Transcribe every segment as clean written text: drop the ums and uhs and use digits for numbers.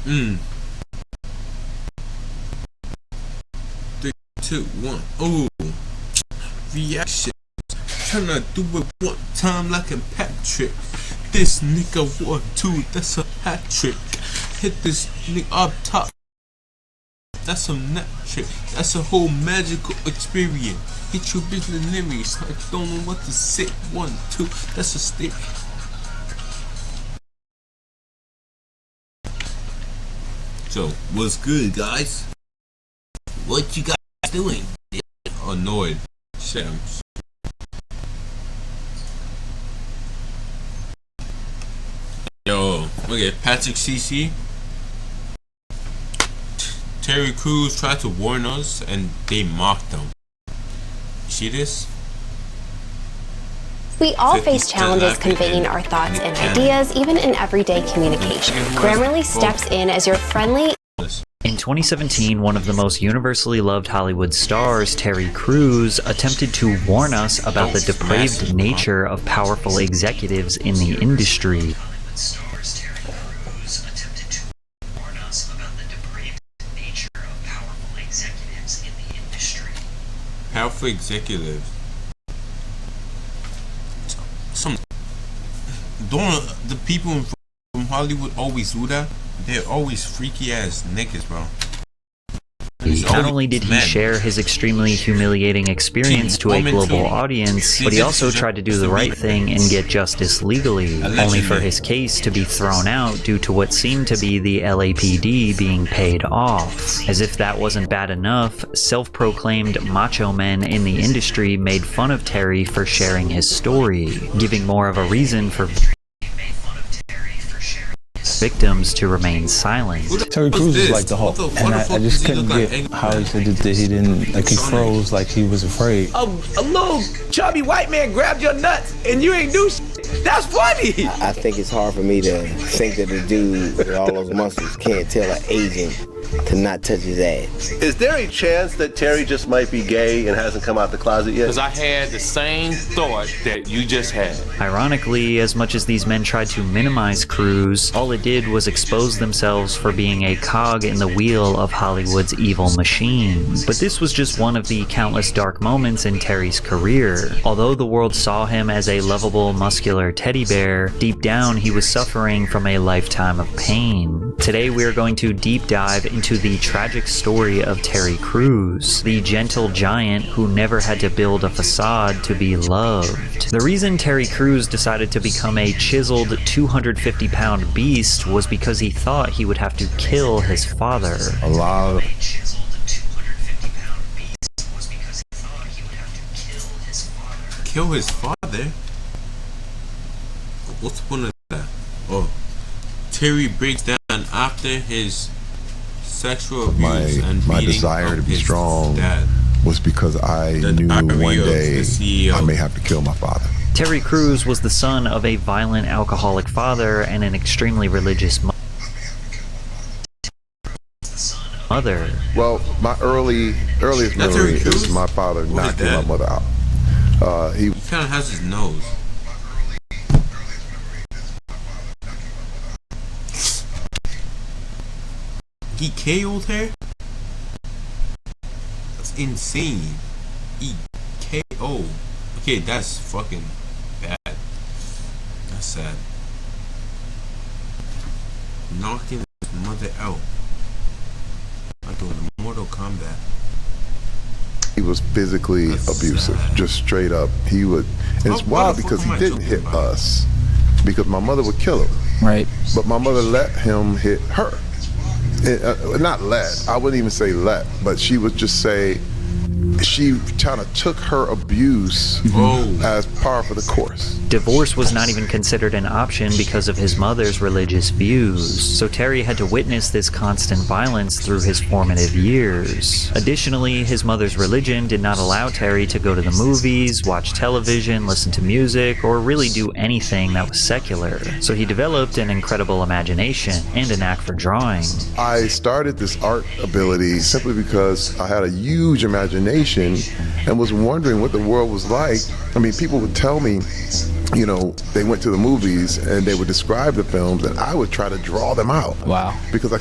Mm. 3, 2, 1. Oh, reaction. Tryna do it one time like a Patrick. This nigga 1, 2, that's a hat trick. Hit this nigga up top. That's a nut trick. That's a whole magical experience. Hit your business lyrics. I don't know what to say. 1, 2, that's a stick. So, what's good, guys? What you guys doing? Annoyed. Shams. Yo, okay, Patrick CC. Terry Crews tried to warn us and they mocked them. You see this? We all face challenges conveying our thoughts and ideas, even in everyday communication. Grammarly steps in as your friendly. In 2017, one of the most universally loved Hollywood stars, Terry Crews, attempted to warn us about the depraved nature of powerful executives in the industry. Powerful executives. Don't the people from Hollywood always do that? They're always freaky ass niggas, bro. Not only did he share his extremely humiliating experience to a global audience, but he also tried to do the right thing and get justice legally, only for his case to be thrown out due to what seemed to be the LAPD being paid off. As if that wasn't bad enough, self-proclaimed macho men in the industry made fun of Terry for sharing his story, giving more of a reason for victims to remain silent. Terry Crews is like the Hulk, and I just couldn't get how he said that he didn't, like he froze, like he was afraid. A little chubby white man grabbed your nuts and you ain't do shit. That's funny. I think it's hard for me to think that the dude with all those muscles can't tell an agent to not touch his ass. Is there a chance that Terry just might be gay and hasn't come out the closet yet? Because I had the same thought that you just had. Ironically, as much as these men tried to minimize Crews, all it did was expose themselves for being a cog in the wheel of Hollywood's evil machine. But this was just one of the countless dark moments in Terry's career. Although the world saw him as a lovable, muscular teddy bear, deep down he was suffering from a lifetime of pain. Today we are going to deep dive into the tragic story of Terry Crews, the gentle giant who never had to build a facade to be loved. The reason Terry Crews decided to become a chiseled 250-pound beast was because he thought he would have to kill his father. A lot of Kill his father? What's the point of that? Oh, Terry breaks down after his sexual abuse and my desire to be strong was because I knew one day I may have to kill my father. Terry Crews was the son of a violent alcoholic father and an extremely religious mother. Well, my earliest memory is my father knocking my mother out. He kind of has his nose. He KO'd her? That's insane. He KO. Okay, that's fucking bad. That's sad. Knocking his mother out. Like doing Mortal Kombat. He was physically abusive, just straight up. He would, and it's wild because he didn't hit us, because my mother would kill him. Right. But my mother let him hit her. Not let, I wouldn't even say let, but she would just say, she kind of took her abuse as par for the course. Divorce was not even considered an option because of his mother's religious views, so Terry had to witness this constant violence through his formative years. Additionally, his mother's religion did not allow Terry to go to the movies, watch television, listen to music, or really do anything that was secular, so he developed an incredible imagination and a knack for drawing. I started this art ability simply because I had a huge imagination television and was wondering what the world was like. I mean, people would tell me, you know, they went to the movies and they would describe the films, and I would try to draw them out. Wow. Because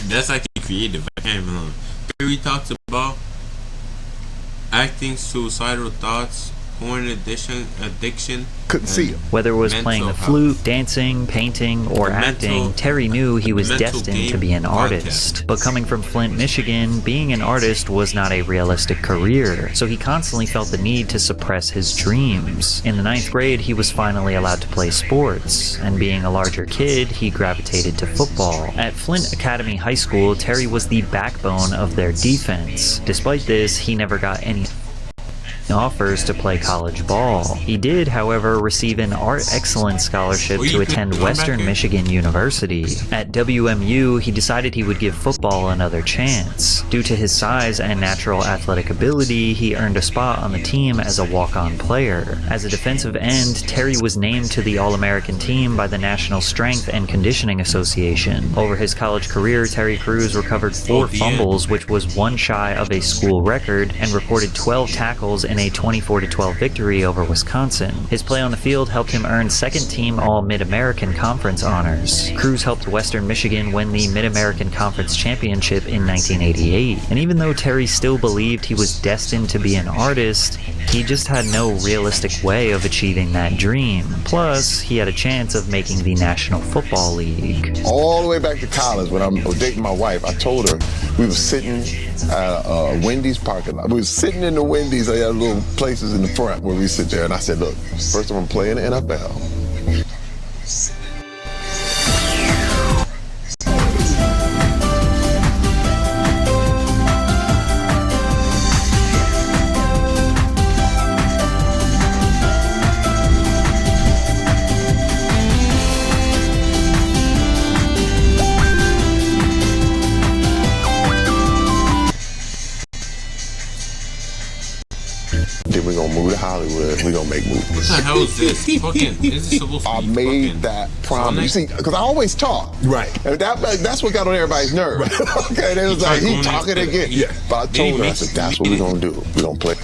that's like creative. I can't even. He talks about acting, suicidal thoughts, porn addiction. Couldn't see him. Whether it was playing the flute, dancing, painting, or acting, Terry knew he was destined to be an artist. But coming from Flint, Michigan, being an artist was not a realistic career, so he constantly felt the need to suppress his dreams. In the 9th grade, he was finally allowed to play sports, and being a larger kid, he gravitated to football. At Flint Academy High School, Terry was the backbone of their defense. Despite this, he never got any offers to play college ball. He did, however, receive an Art Excellence Scholarship to attend Western Michigan University. At WMU, he decided he would give football another chance. Due to his size and natural athletic ability, he earned a spot on the team as a walk-on player. As a defensive end, Terry was named to the All-American team by the National Strength and Conditioning Association. Over his college career, Terry Crews recovered 4 fumbles, which was one shy of a school record, and recorded 12 tackles in a 24-12 victory over Wisconsin. His play on the field helped him earn second-team All-Mid-American Conference honors. Crews helped Western Michigan win the Mid-American Conference Championship in 1988. And even though Terry still believed he was destined to be an artist, he just had no realistic way of achieving that dream. Plus, he had a chance of making the National Football League. All the way back to college, when I was dating my wife, I told her we were sitting at a Wendy's parking lot. We were sitting in the Wendy's. They had little places in the front where we sit there, and I said, look, first I'm gonna play in the NFL. Then we're gonna move to Hollywood. We're gonna make movies. What the hell is this? Fucking, is this supposed to I be made fucking that promise. You see, because I always talk. Right. And that's what got on everybody's nerve. Right. Okay, they was like, he talking again. Yeah. But I told her, I said, that's what we're gonna do. We're gonna play.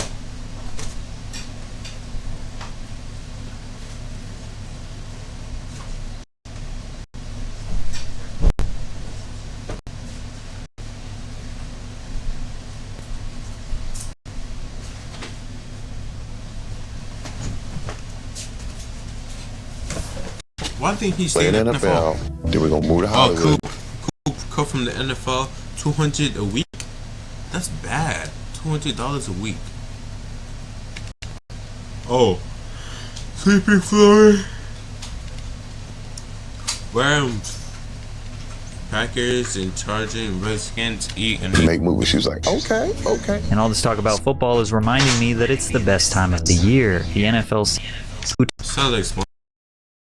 One thing he's Play saying in the NFL. Then we're gonna move to Hollywood. Coop from the NFL, $200 a week. That's bad. $200 a week. Oh, sleeping floor. Rams, Packers, and charging Redskins eat and make movies. She was like, okay. And all this talk about football is reminding me that it's the best time of the year. The NFL's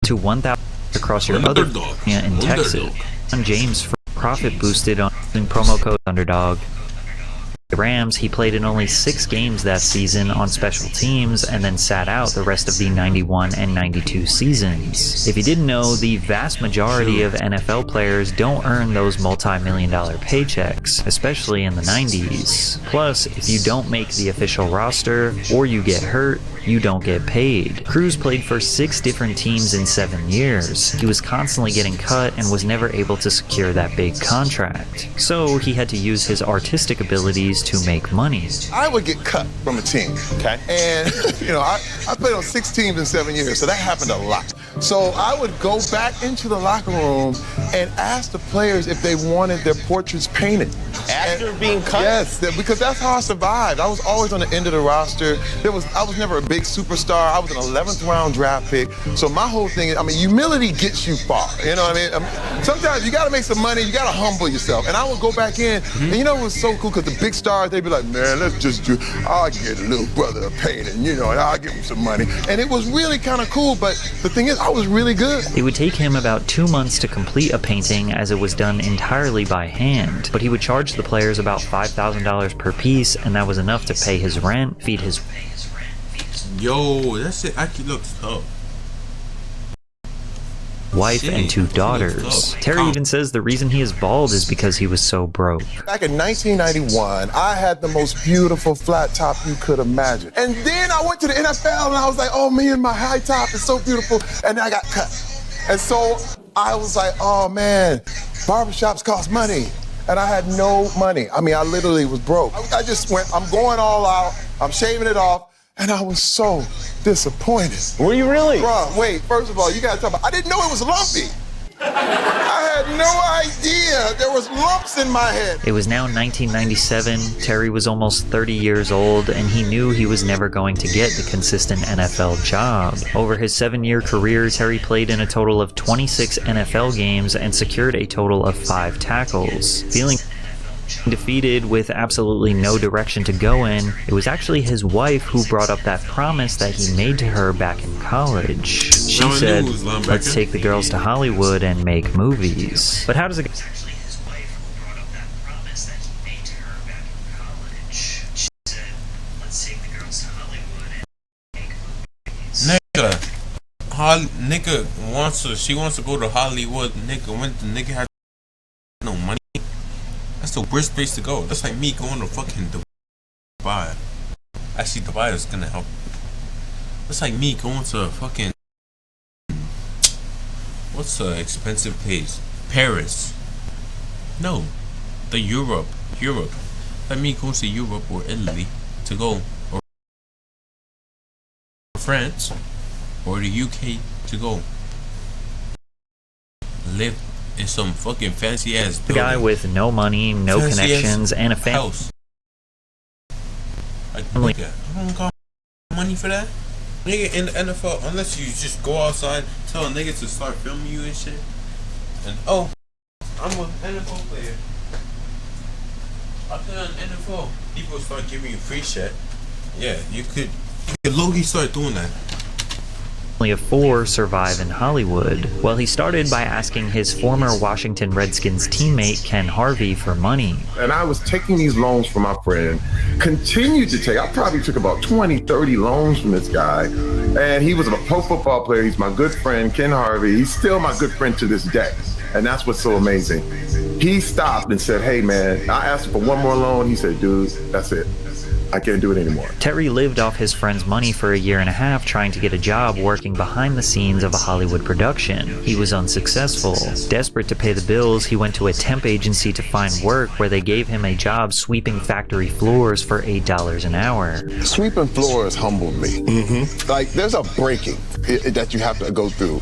to 1,000 across your other in Texas. On James for profit boosted on promo code Underdog. The Rams, he played in only 6 games that season on special teams and then sat out the rest of the 91 and 92 seasons. If you didn't know, the vast majority of NFL players don't earn those multi-million-dollar paychecks, especially in the 90s. Plus, if you don't make the official roster or you get hurt, you don't get paid. Crews played for 6 different teams in 7 years. He was constantly getting cut and was never able to secure that big contract. So he had to use his artistic abilities to make money. I would get cut from a team. Okay. And, you know, I played on 6 teams in 7 years, so that happened a lot. So I would go back into the locker room and ask the players if they wanted their portraits painted. After being cut? Yes, because that's how I survived. I was always on the end of the roster. I was never a big superstar. I was an 11th round draft pick. So my whole thing is, I mean, humility gets you far. You know what I mean? Sometimes you got to make some money. You got to humble yourself. And I would go back in, and you know it was so cool because the big stars, they'd be like, man, let's just do, I'll get a little brother a painting, you know, and I'll give him some money. And it was really kind of cool, but the thing is, I was really good. It would take him about 2 months to complete a painting as it was done entirely by hand, but he would charge the players about $5,000 per piece, and that was enough to pay his rent, feed his... Yo, that shit actually looks tough. wife, and 2 daughters. Terry even says the reason he is bald is because he was so broke. Back in 1991, I had the most beautiful flat top you could imagine. And then I went to the NFL and I was like, oh man, my high top is so beautiful. And then I got cut. And so I was like, oh man, barbershops cost money. And I had no money. I mean, I literally was broke. I just went, I'm going all out, I'm shaving it off. And I was so disappointed. Were you really? Bruh, wait, first of all, you gotta talk about, I didn't know it was lumpy. I had no idea there was lumps in my head. It was now 1997, Terry was almost 30 years old, and he knew he was never going to get the consistent NFL job. Over his 7-year career, Terry played in a total of 26 NFL games and secured a total of 5 tackles. Feeling defeated with absolutely no direction to go in, it was actually his wife who brought up that promise that he made to her back in college. She said, let's take the girls to Hollywood and make movies. But how does it go? Nigga she wants to go to Hollywood. Nigga, when the nigga has no money, that's the worst place to go. That's like me going to fucking Dubai. Actually, Dubai is gonna help. That's like me going to fucking, what's the expensive place? Paris. No, the Europe. Like me going to Europe or Italy to go, or France or the UK to go live in some fucking fancy ass building. The guy with no money, no connections, and a family. Like, nigga, I don't got money for that. Nigga, in the NFL, unless you just go outside, tell a nigga to start filming you and shit, and oh, I'm an NFL player. I play on NFL. People start giving you free shit. Yeah, you could low-key start doing that. Of 4 survive in Hollywood. Well, he started by asking his former Washington Redskins teammate Ken Harvey for money. And I was taking these loans from my friend, continued to take, I probably took about 20, 30 loans from this guy. And he was a pro football player. He's my good friend, Ken Harvey. He's still my good friend to this day. And that's what's so amazing. He stopped and said, hey man, I asked him for one more loan. He said, dude, that's it. I can't do it anymore. Terry lived off his friend's money for 1.5 years trying to get a job working behind the scenes of a Hollywood production. He was unsuccessful. Desperate to pay the bills, he went to a temp agency to find work where they gave him a job sweeping factory floors for $8 an hour. Sweeping floors humbled me. Like, there's a breaking that you have to go through.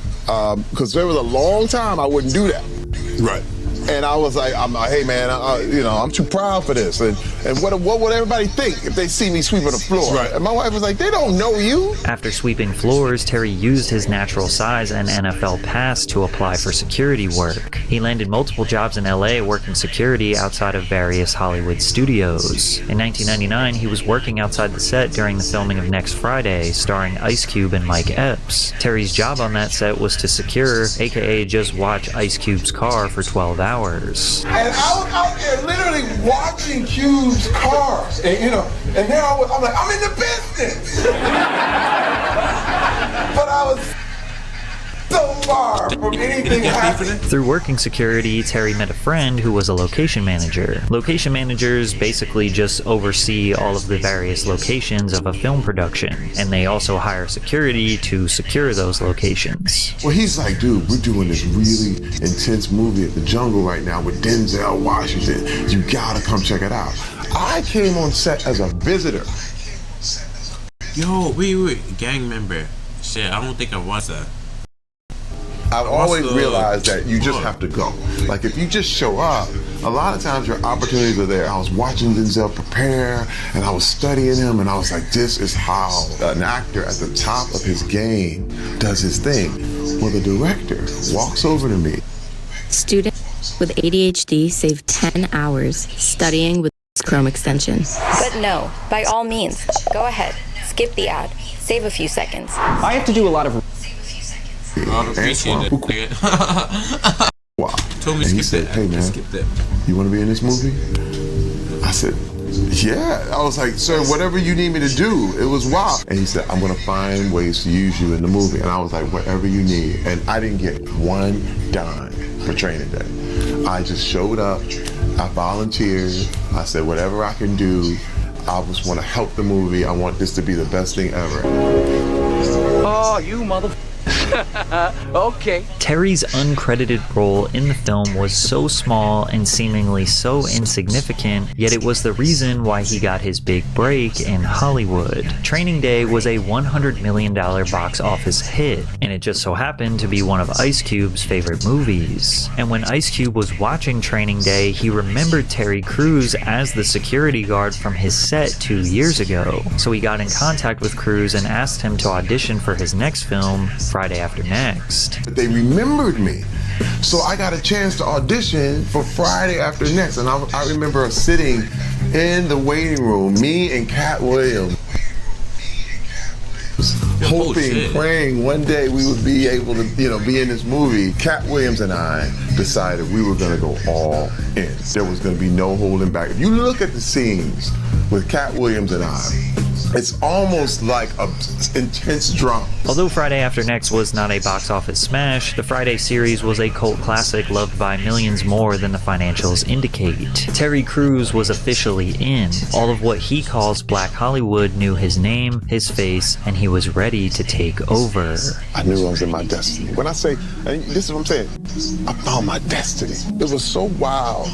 Because there was a long time I wouldn't do that. Right. And I was like, hey man, I'm too proud for this. And what would everybody think if they see me sweeping the floor? Right. And my wife was like, they don't know you. After sweeping floors, Terry used his natural size and NFL pass to apply for security work. He landed multiple jobs in LA working security outside of various Hollywood studios. In 1999, he was working outside the set during the filming of Next Friday, starring Ice Cube and Mike Epps. Terry's job on that set was to secure, aka just watch Ice Cube's car for 12 hours. And I was out there literally watching Cube's cars, and and there I'm like, I'm in the business. But I was so far from anything happening. Through working security, Terry met a friend who was a location manager. Location managers basically just oversee all of the various locations of a film production, and they also hire security to secure those locations. Well, he's like, dude, we're doing this really intense movie at the Jungle right now with Denzel Washington. You gotta come check it out. I came on set as a visitor. Yo, wait, gang member. Shit, I don't think I watched that. I've always realized that you just have to go. Like, if you just show up, a lot of times your opportunities are there. I was watching Denzel prepare, and I was studying him, and I was like, this is how an actor at the top of his game does his thing. Well, the director walks over to me. Students with ADHD save 10 hours studying with Chrome extension. But no, by all means, go ahead, skip the ad, save a few seconds. I have to do a lot of... I appreciate it. Wow. Told me and skip he said, that. hey man, skip that. You want to be in this movie? I said, Yeah, I was like, sir, whatever you need me to do. It was wild. And he said, I'm gonna find ways to use you in the movie. And I was like, whatever you need. And I didn't get one dime for training day. I just showed up, I volunteered, I said, whatever I can do, I just want to help the movie. I want this to be the best thing ever. Oh, you mother... Okay. Terry's uncredited role in the film was so small and seemingly so insignificant, yet it was the reason why he got his big break in Hollywood. Training Day was a $100 million box office hit, and it just so happened to be one of Ice Cube's favorite movies. And when Ice Cube was watching Training Day, he remembered Terry Crews as the security guard from his set 2 years ago. So he got in contact with Crews and asked him to audition for his next film, Friday After Next. But they remembered me. So I got a chance to audition for Friday After Next. And I remember us sitting in the waiting room, me and Cat Williams, hoping, praying one day we would be able to, be in this movie. Cat Williams and I decided we were going to go all in. There was going to be no holding back. If you look at the scenes with Cat Williams and I, it's almost like an intense drama. Although Friday After Next was not a box office smash, the Friday series was a cult classic loved by millions more than the financials indicate. Terry Crews was officially in. All of what he calls Black Hollywood knew his name, his face, and he was ready to take over. I knew I was in my destiny. When I say, and this is what I'm saying, I found my destiny. It was so wild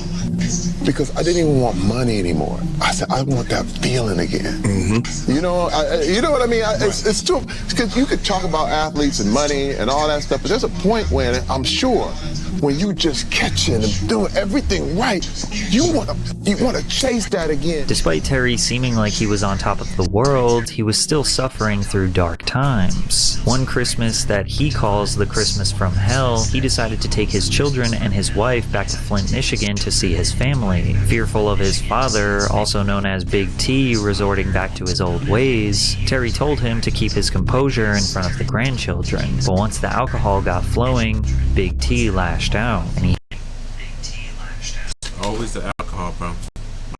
because I didn't even want money anymore. I said, I want that feeling again. Mm-hmm. You know what I mean? It's true, because you could talk about athletes and money and all that stuff, but there's a point when I'm sure when you just catching and doing everything right, you want to chase that again. Despite Terry seeming like he was on top of the world, he was still suffering through dark times. One Christmas that he calls the Christmas from hell, he decided to take his children and his wife back to Flint, Michigan to see his family. Fearful of his father, also known as Big T, resorting back to his old ways, Terry told him to keep his composure in front of the grandchildren. But once the alcohol got flowing, Big T lashed out, and he always the alcohol, bro.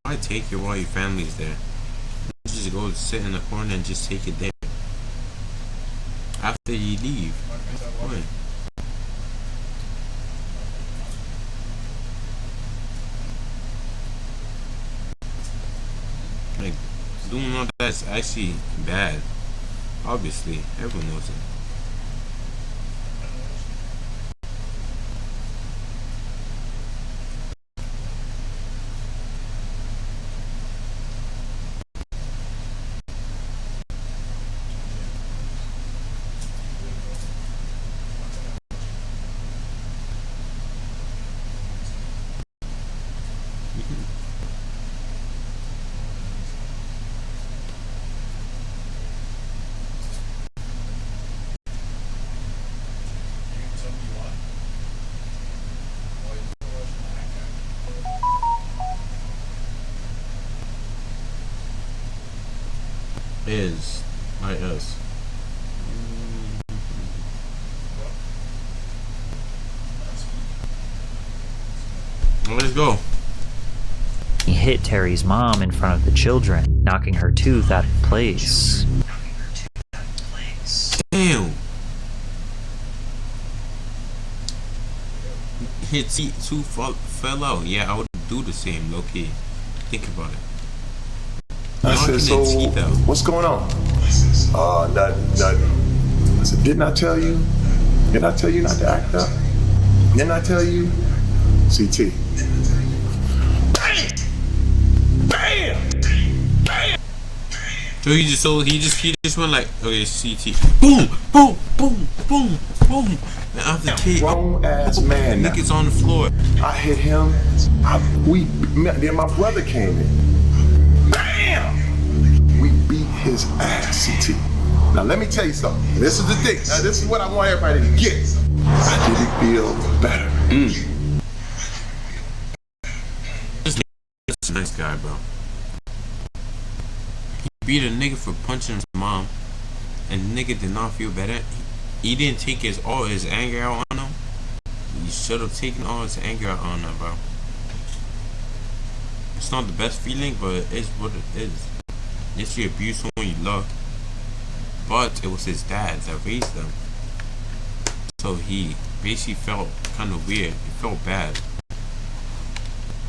Why take it while your family's there? You just go sit in the corner and just take it there after you leave. Boy. Like, doing all that's actually bad. Obviously, everyone knows it. Is by us. Well, let's go. He hit Terry's mom in front of the children, knocking her tooth out of place. Damn. Hit tooth fell out. Yeah, I would do the same, low key. Think about it. I said, so what's going on? Oh, nothing. I said, didn't I tell you? Didn't I tell you not to act up? Didn't I tell you? CT. Bam! Bam! So he just went like, okay, CT. Boom! Boom! Boom! Boom! Boom! And after the kid, grown ass man. Niggas on the floor. I hit him. Then my brother came in. Bam! We beat his ass, CT. Now let me tell you something. This is the thing. Now this is what I want everybody to get. I didn't feel better. This is a nice guy, bro. He beat a nigga for punching his mom, and the nigga did not feel better. He didn't take all his anger out on him. He should have taken all his anger out on him, bro. It's not the best feeling, but it is what it is. Yes, you abuse someone you love, but it was his dad that raised them. So he basically felt kind of weird. He felt bad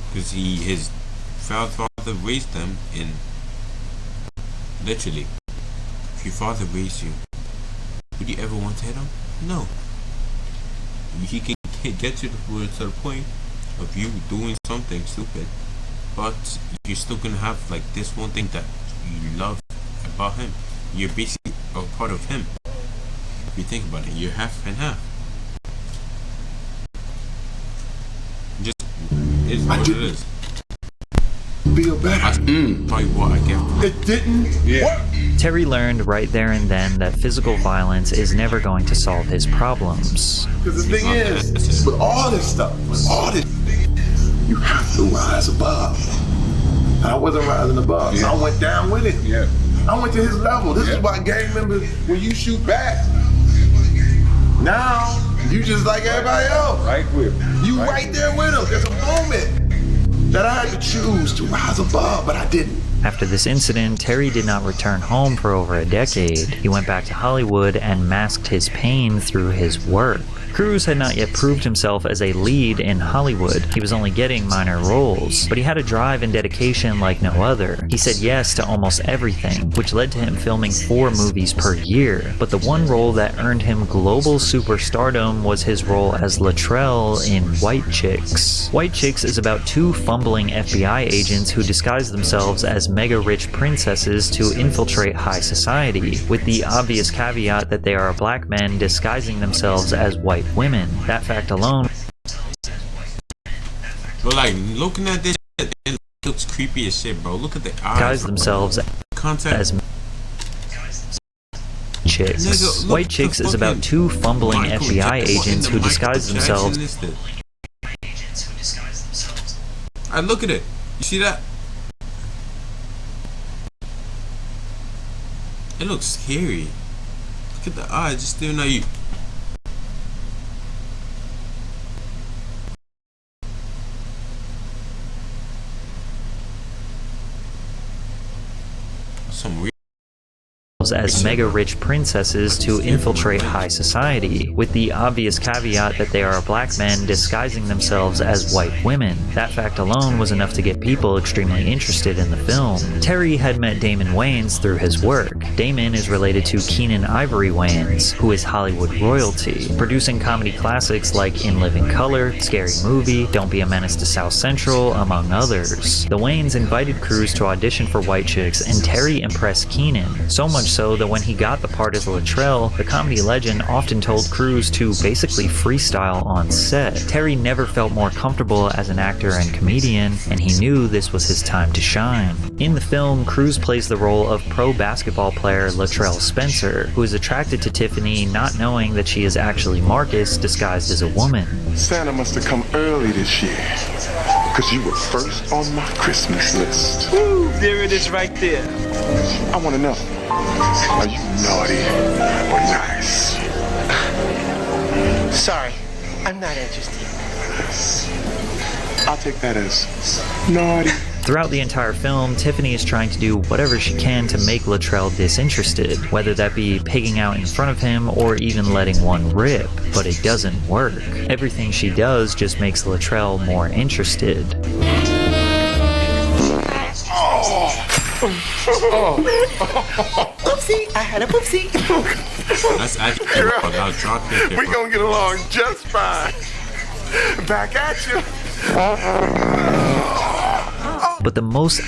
because his father raised them in. Literally, if your father raised you, would you ever want to hit him? No. He can get you to the point of you doing something stupid, but you're still gonna have like this one thing that you love about him. You're basically a part of him. If you think about it, you're half and half. Just is what it is. Feel better. That's probably what I get. It didn't work. Terry learned right there and then that physical violence is never going to solve his problems. Because the thing is, with all this stuff, you have to rise above. And I wasn't rising above, so I went down with it. Yeah. I went to his level. This is why gang members, when you shoot back, now you just like everybody else. Right with him. You right there with him. There's a moment that I had to choose to rise above, but I didn't. After this incident, Terry did not return home for over a decade. He went back to Hollywood and masked his pain through his work. Cruise had not yet proved himself as a lead in Hollywood. He was only getting minor roles, but he had a drive and dedication like no other. He said yes to almost everything, which led to him filming 4 movies per year. But the one role that earned him global superstardom was his role as Latrell in White Chicks. White Chicks is about 2 fumbling FBI agents who disguise themselves as mega-rich princesses to infiltrate high society, with the obvious caveat that they are black men disguising themselves as white women. That fact alone. But like looking at this, it looks creepy as shit, bro. Look at the eyes. Disguise themselves as chicks. Nigga, White Chicks is about 2 fumbling Michael FBI Jackson agents in who the disguise Michael themselves. Jackson I look at it. You see that? It looks scary. Look at the eyes, just staring at you. Some weird as mega-rich princesses to infiltrate high society, with the obvious caveat that they are black men disguising themselves as white women. That fact alone was enough to get people extremely interested in the film. Terry had met Damon Wayans through his work. Damon is related to Keenen Ivory Wayans, who is Hollywood royalty, producing comedy classics like In Living Color, Scary Movie, Don't Be a Menace to South Central, among others. The Wayans invited Cruise to audition for White Chicks, and Terry impressed Keenen, so much so that when he got the part as Latrell, the comedy legend often told Cruise to basically freestyle on set. Terry never felt more comfortable as an actor and comedian, and he knew this was his time to shine. In the film, Cruise plays the role of pro basketball player Latrell Spencer, who is attracted to Tiffany not knowing that she is actually Marcus disguised as a woman. Santa must have come early this year, because you were first on my Christmas list. Woo, there it is right there. I want to know, are you naughty or nice? Sorry, I'm not interested. I'll take that as naughty. Throughout the entire film, Tiffany is trying to do whatever she can to make Latrell disinterested, whether that be pigging out in front of him or even letting one rip, but it doesn't work. Everything she does just makes Latrell more interested. Oopsie, I had a poopsie. That's actually what I was dropping. We're gonna get along just fine. Back at you. But the most...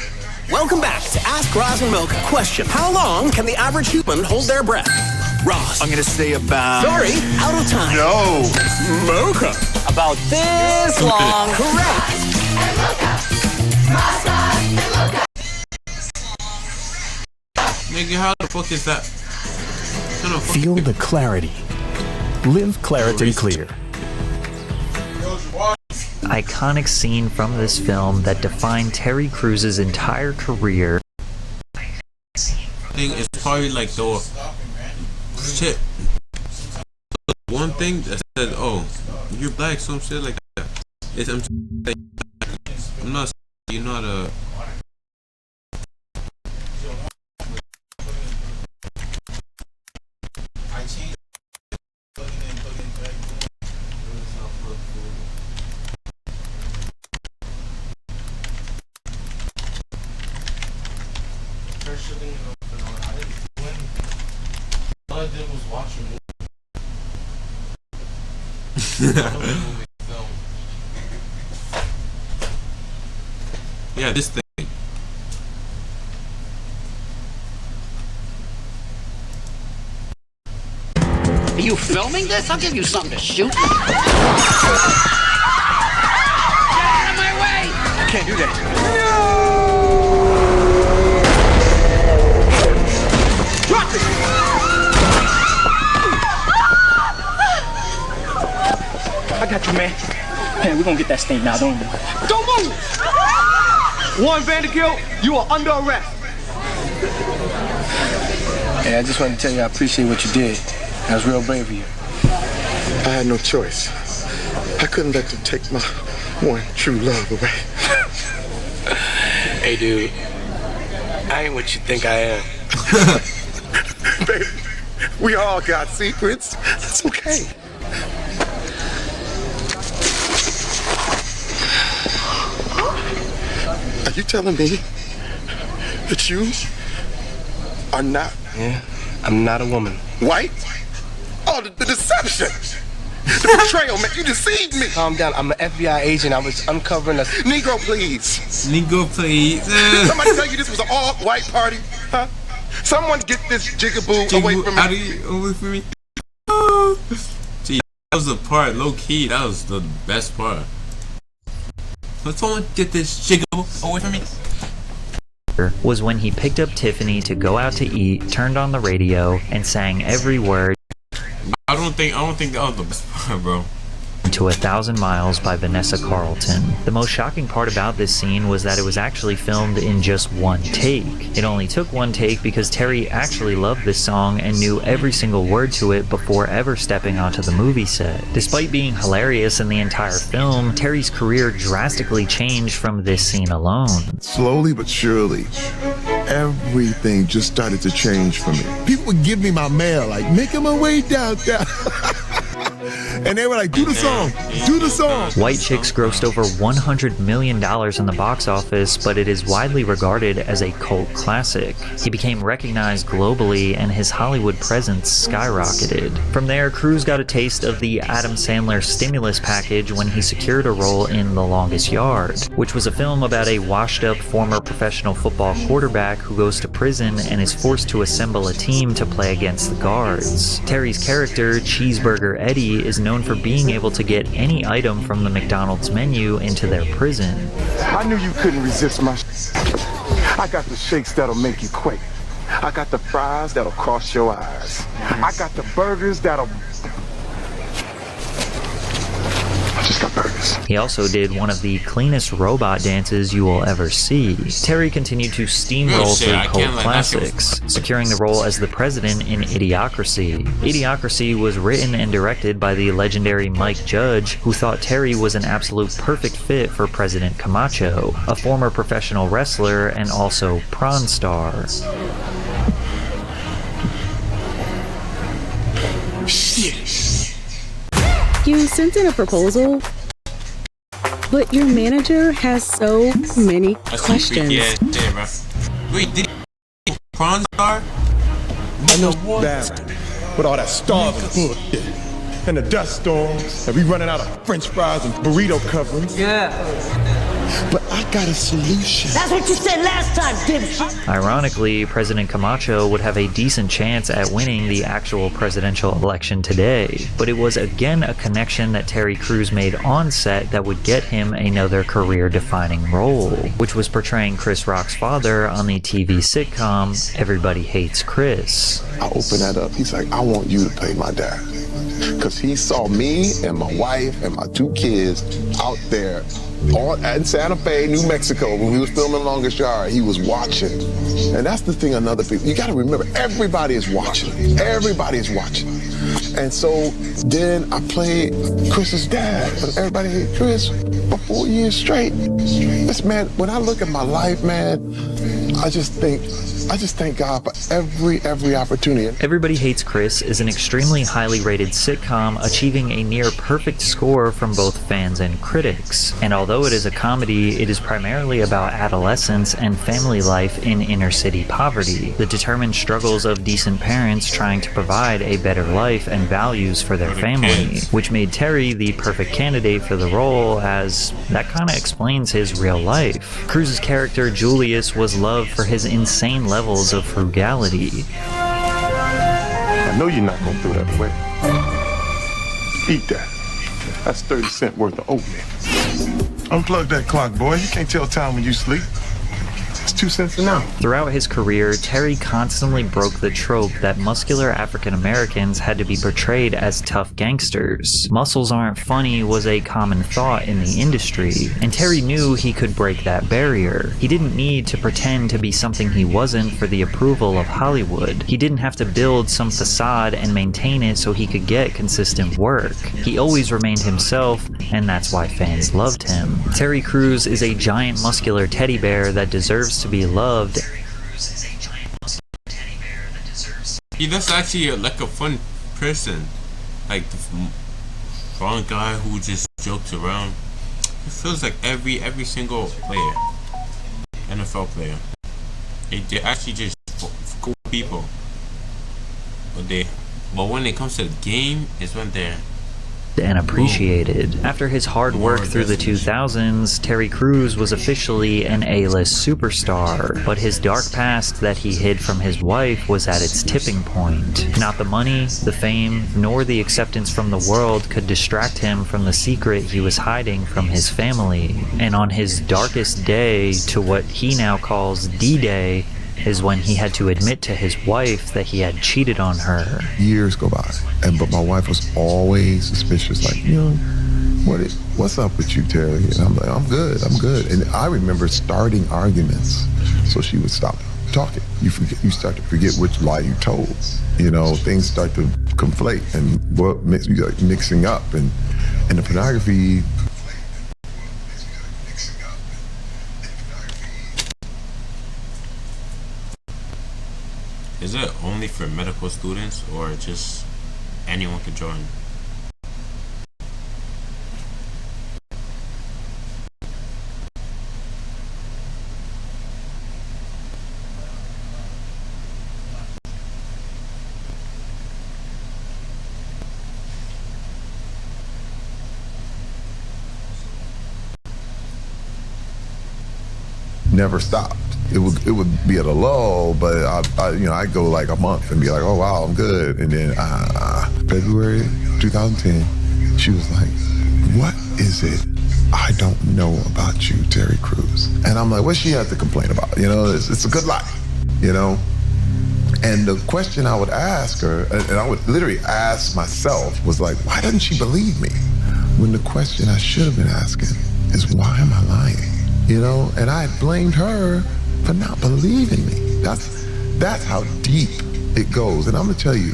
Welcome back to Ask Roz and Mocha. Question: how long can the average human hold their breath? Roz. I'm gonna say about... Sorry, out of time. No. Mocha. About this long. Correct. And Mocha. Nigga, how the fuck is that? Feel the clarity. Live Claritin Clear. Iconic scene from this film that defined Terry Crews's entire career. I think it's probably like the shit. One thing that said, "Oh, you're black," some shit like that. I'm not you're not a. All I did was watch a movie. Yeah, this thing. Are you filming this? I'll give you something to shoot. Get out of my way! I can't do that. Drop it! I got you, man. Man, we're gonna get that stain now, don't move. Don't move! Warren Vanderkill, you are under arrest. Hey, I just wanted to tell you I appreciate what you did. That was real brave of you. I had no choice. I couldn't let them take my one true love away. Hey, dude, I ain't what you think I am. Baby, we all got secrets. That's okay. Are you telling me that you are not? Yeah, I'm not a woman. White? Oh, the deception! The betrayal, man. You deceived me. Calm down. I'm an FBI agent. I was uncovering a... Negro, please. Negro, please. Somebody tell you this was an all-white party? Huh? Someone get this jigaboo away from me. Away from me. Gee, that was the part, low-key. That was the best part. Let's someone get this jigaboo away from me. Was when he picked up Tiffany to go out to eat, turned on the radio, and sang every word. I don't think that was the best part, bro. To 1,000 Miles by Vanessa Carlton. The most shocking part about this scene was that it was actually filmed in just one take. It only took one take because Terry actually loved this song and knew every single word to it before ever stepping onto the movie set. Despite being hilarious in the entire film, Terry's career drastically changed from this scene alone. Slowly but surely, everything just started to change for me. People would give me my mail, like, making my way downtown. And they were like, do the song, do the song. White Chicks grossed over $100 million in the box office, but it is widely regarded as a cult classic. He became recognized globally and his Hollywood presence skyrocketed. From there, Cruise got a taste of the Adam Sandler stimulus package when he secured a role in The Longest Yard, which was a film about a washed-up former professional football quarterback who goes to prison and is forced to assemble a team to play against the guards. Terry's character, Cheeseburger Eddie, is known for being able to get any item from the McDonald's menu into their prison. I knew you couldn't resist my I got the shakes that'll make you quake. I got the fries that'll cross your eyes. I got the burgers that'll... I just got burgers. He also did one of the cleanest robot dances you will ever see. Terry continued to steamroll through cult classics, securing the role as the president in Idiocracy. Idiocracy was written and directed by the legendary Mike Judge, who thought Terry was an absolute perfect fit for President Camacho, a former professional wrestler and also Prawn Star. You sent in a proposal, but your manager has so many questions. Wait, did he Prawn Star? I know that with all that starving bullshit and the dust storms and we running out of French fries and burrito coverings. Yeah. But I got a solution. That's what you said last time, dipshit. Ironically, President Camacho would have a decent chance at winning the actual presidential election today, but it was again a connection that Terry Crews made on set that would get him another career-defining role, which was portraying Chris Rock's father on the TV sitcom Everybody Hates Chris. I opened that up. He's like, I want you to play my dad. Because he saw me and my wife and my 2 kids out there in Santa Fe, New Mexico, when we was filming Longest Yard. He was watching. And that's the thing another people, you got to remember, everybody is watching. Everybody is watching. And so then I played Chris's dad, and everybody hated Chris for 4 years straight. This man, when I look at my life, man, I just thank God for every opportunity. Everybody Hates Chris is an extremely highly rated sitcom, achieving a near perfect score from both fans and critics. And although it is a comedy, it is primarily about adolescence and family life in inner city poverty, the determined struggles of decent parents trying to provide a better life and values for their family, which made Terry the perfect candidate for the role, as that kinda explains his real life. Cruz's character Julius was loved for his insane levels of frugality. I know you're not gonna throw that away. Eat that. That's 30 cents worth of oatmeal. Unplug that clock, boy. You can't tell time when you sleep. It's 2 cents an hour. Throughout his career, Terry constantly broke the trope that muscular African Americans had to be portrayed as tough gangsters. Muscles aren't funny was a common thought in the industry, and Terry knew he could break that barrier. He didn't need to pretend to be something he wasn't for the approval of Hollywood. He didn't have to build some facade and maintain it so he could get consistent work. He always remained himself, and that's why fans loved him. Terry Crews is a giant muscular teddy bear that deserves to be loved. That's actually like a fun person, like the fun guy who just jokes around. It feels like every single player, NFL player, they're actually just cool people. But when it comes to the game, is when they're and appreciated. After his hard work through the 2000s, Terry Crews was officially an A-list superstar, but his dark past that he hid from his wife was at its tipping point. Not the money, the fame, nor the acceptance from the world could distract him from the secret he was hiding from his family. And on his darkest day, to what he now calls D-Day, is when he had to admit to his wife that he had cheated on her. Years go by, but my wife was always suspicious, like, what's up with you, Terry? And I'm like, I'm good. And I remember starting arguments, so she would stop talking. You start to forget which lie you told. Things start to conflate and mixing up, and the pornography. Is it only for medical students or just anyone could join? Never stopped. It would be at a lull, but I'd go like a month and be like, oh wow, I'm good. And then February 2010, she was like, what is it I don't know about you, Terry Crews? And I'm like, what she has to complain about? It's a good lie, And the question I would ask her, and I would literally ask myself, was like, why doesn't she believe me? When the question I should have been asking is, why am I lying? And I had blamed her for not believing me. That's how deep it goes. And I'm gonna tell you,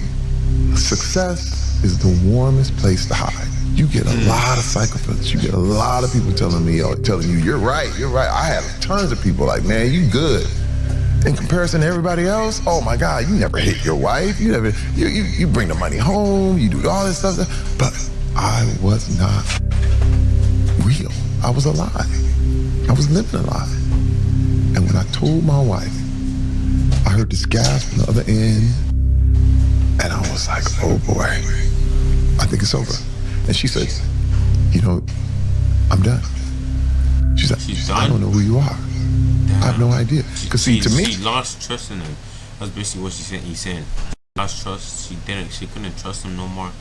success is the warmest place to hide. You get a lot of sycophants. You get a lot of people telling you, you're right. I have tons of people like, man, you good. In comparison to everybody else, oh my God, you never hit your wife. You bring the money home. You do all this stuff. But I was not real. I was a lie. I was living a lie. And when I told my wife, I heard this gasp on the other end, and I was like, oh boy, I think it's over. And she said, I'm done. She's like, I don't know who you are. I have no idea. Because to me, she lost trust in him. That's basically what he's saying. She lost trust. She couldn't trust him no more.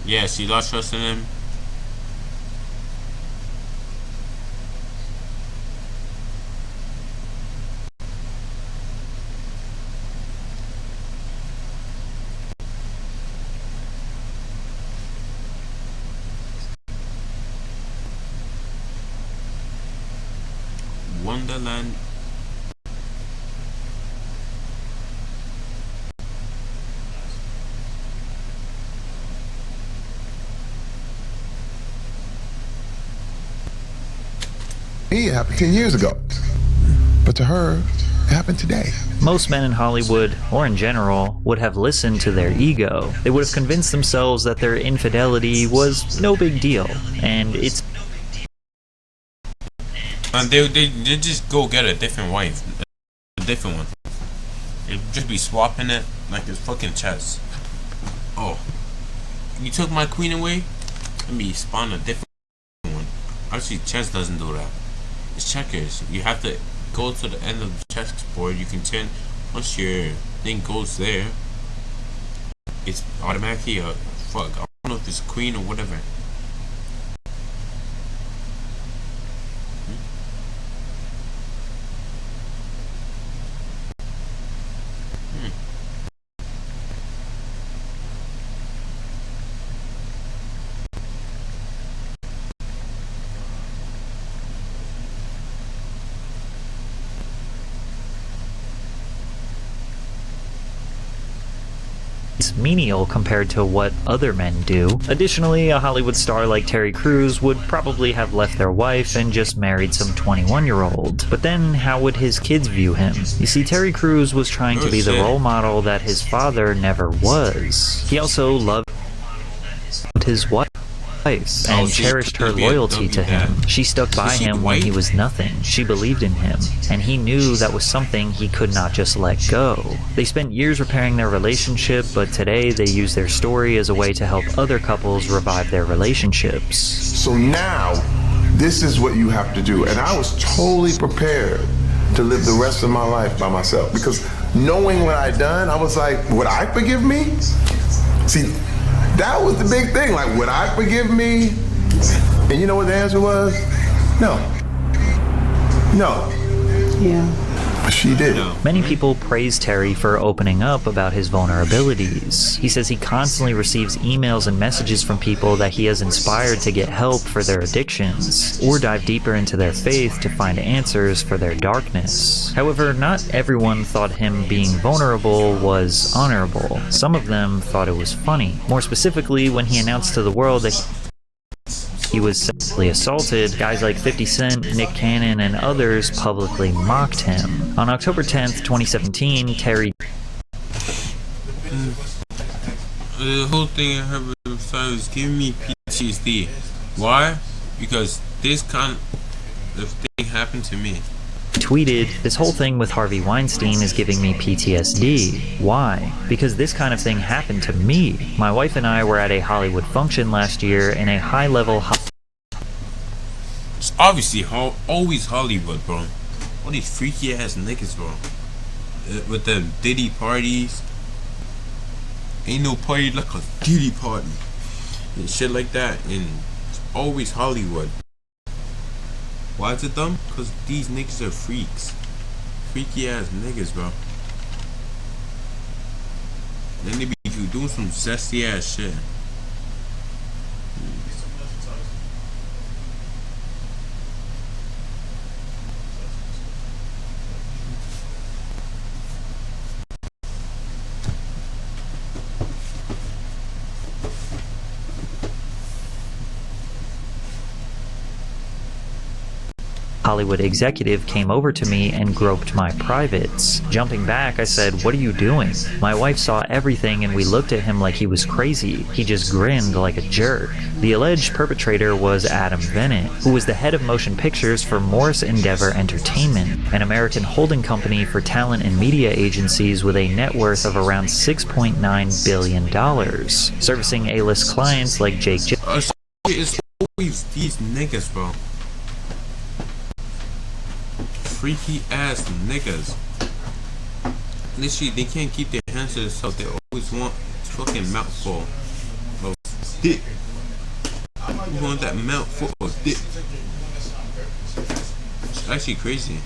Yeah, she lost trust in him. Wonderland. It happened 10 years ago. But to her, it happened today. Most men in Hollywood, or in general, would have listened to their ego. They would have convinced themselves that their infidelity was no big deal, and it's... And they just go get a different wife. A different one. They'd just be swapping it like it's fucking chess. Oh. You took my queen away? Let me spawn a different one. Actually, chess doesn't do that. It's checkers. You have to go to the end of the chessboard. You can turn, once your thing goes there, it's automatically a fuck. I don't know if it's queen or whatever. menial compared to what other men do. Additionally, a Hollywood star like Terry Crews would probably have left their wife and just married some 21-year-old. But then, how would his kids view him? You see, Terry Crews was trying to be the role model that his father never was. He also loved his wife and cherished her loyalty to him. She stuck by him when he was nothing. She believed in him, and he knew that was something he could not just let go. They spent years repairing their relationship, but today they use their story as a way to help other couples revive their relationships. So now, this is what you have to do. And I was totally prepared to live the rest of my life by myself, because knowing what I'd done, I was like, would I forgive me? See, that was the big thing. Like, would I forgive me? And you know what the answer was? No. No. Yeah. She did. Many people praise Terry for opening up about his vulnerabilities. He says he constantly receives emails and messages from people that he has inspired to get help for their addictions, or dive deeper into their faith to find answers for their darkness. However, not everyone thought him being vulnerable was honorable. Some of them thought it was funny. More specifically, when he announced to the world that he was sexually assaulted, guys like 50 Cent, Nick Cannon, and others publicly mocked him. On October 10th, 2017, Terry... The whole thing I heard was giving me PTSD. Why? Because this kind of thing happened to me. Tweeted, "This whole thing with Harvey Weinstein is giving me PTSD. Why? Because this kind of thing happened to me. My wife and I were at a Hollywood function last year in a high-level... It's obviously always Hollywood, bro. All these freaky-ass niggas, bro. With them Diddy parties. Ain't no party like a Diddy party. And shit like that. And it's always Hollywood. Why is it dumb? Because these niggas are freaks. Freaky ass niggas, bro. Then they be doing some zesty ass shit. Hollywood executive came over to me and groped my privates. Jumping back, I said, "What are you doing?" My wife saw everything and we looked at him like he was crazy. He just grinned like a jerk. The alleged perpetrator was Adam Bennett, who was the head of motion pictures for Morris Endeavor Entertainment, an American holding company for talent and media agencies with a net worth of around $6.9 billion, servicing A-list clients like Jake It's always these niggas, bro. Freaky ass niggas. Literally, they can't keep their hands to themselves. They always want fucking mouthful of dick. Who want that melt for a dick? It's actually crazy.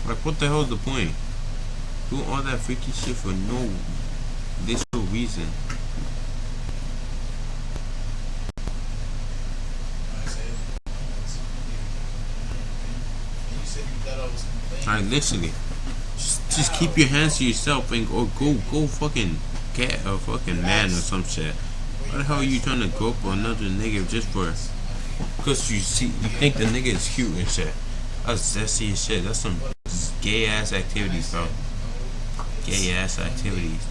Like, what the hell is the point? Doing all that freaky shit for no reason. Like, literally, just keep your hands to yourself and or go fucking get a fucking man or some shit. Why the hell are you trying to go up on another nigga just for? Because you think the nigga is cute and shit. That's zesty as shit. That's some gay ass activities, bro. Gay ass activities.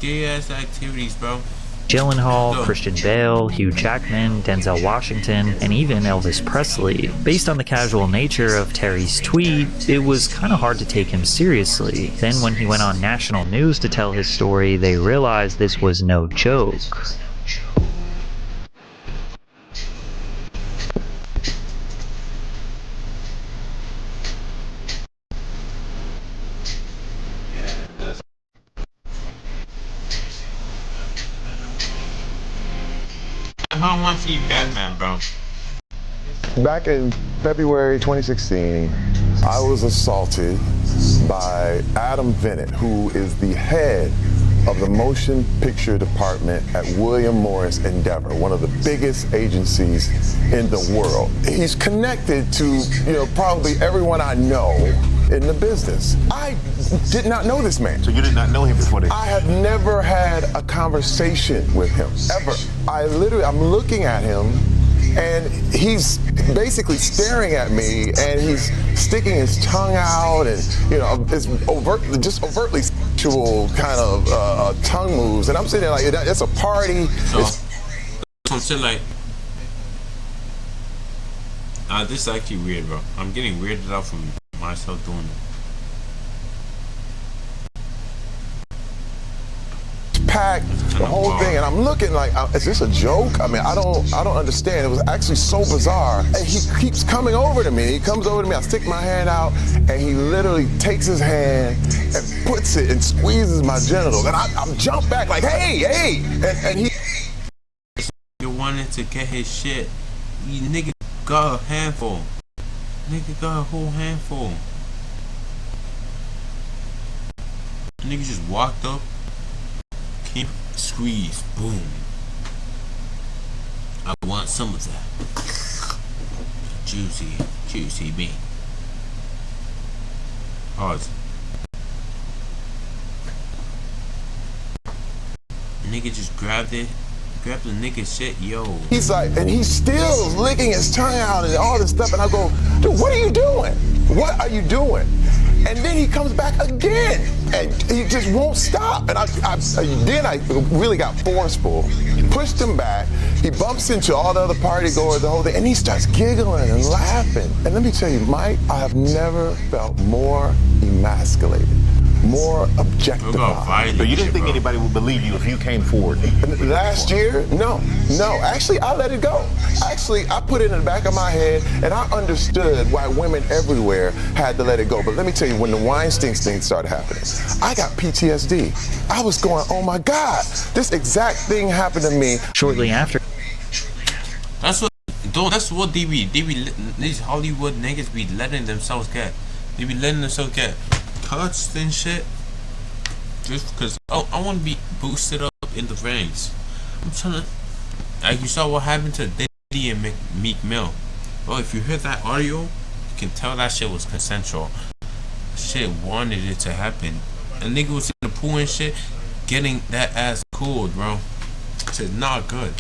Gay ass activities, bro. Gyllenhaal, Christian Bale, Hugh Jackman, Denzel Washington, and even Elvis Presley. Based on the casual nature of Terry's tweet, it was kind of hard to take him seriously. Then when he went on national news to tell his story, they realized this was no joke. I want to see Batman, bro. Back in February 2016, I was assaulted by Adam Bennett, who is the head of the motion picture department at William Morris Endeavor, one of the biggest agencies in the world. He's connected to, probably everyone I know in the business. I did not know this man. So you did not know him before this? I have never had a conversation with him, ever. I'm looking at him, and he's basically staring at me, and he's sticking his tongue out, and it's overtly sexual kind of tongue moves, and I'm sitting there like, it's a party. So I'm sitting like, this is actually weird, bro. I'm getting weirded out from myself doing it. Packed, the whole thing, and I'm looking like, is this a joke? I mean, I don't understand. It was actually so bizarre. And he keeps coming over to me. He comes over to me. I stick my hand out, and he literally takes his hand and puts it and squeezes my genitals, and I jump back like, hey, and he. You wanted to get his shit. You nigga got a handful. Nigga got a whole handful. Nigga just walked up. Squeeze, boom. I want some of that. Juicy meat. Pause. Nigga just grabbed the nigga shit, yo. He's like, and he's still licking his tongue out and all this stuff, and I go, dude, what are you doing? What are you doing? And then he comes back again, and he just won't stop. And then I really got forceful, pushed him back. He bumps into all the other party goers, the whole thing, and he starts giggling and laughing. And let me tell you, Mike, I have never felt more emasculated, more objectified. So you didn't think anybody would believe you if you came forward? Last year, no. Actually, I let it go. Actually, I put it in the back of my head, and I understood why women everywhere had to let it go. But let me tell you, when the Weinstein thing started happening, I got PTSD. I was going, oh my God, this exact thing happened to me. Shortly after. That's what these Hollywood niggas be letting themselves get. They be letting themselves get touched and shit. Just because, I want to be boosted up in the ranks. I'm trying to, like you saw what happened to Diddy and Meek Mill. Bro, if you hear that audio, you can tell that shit was consensual. Shit wanted it to happen. A nigga was in the pool and shit, getting that ass cooled, bro. It's not good.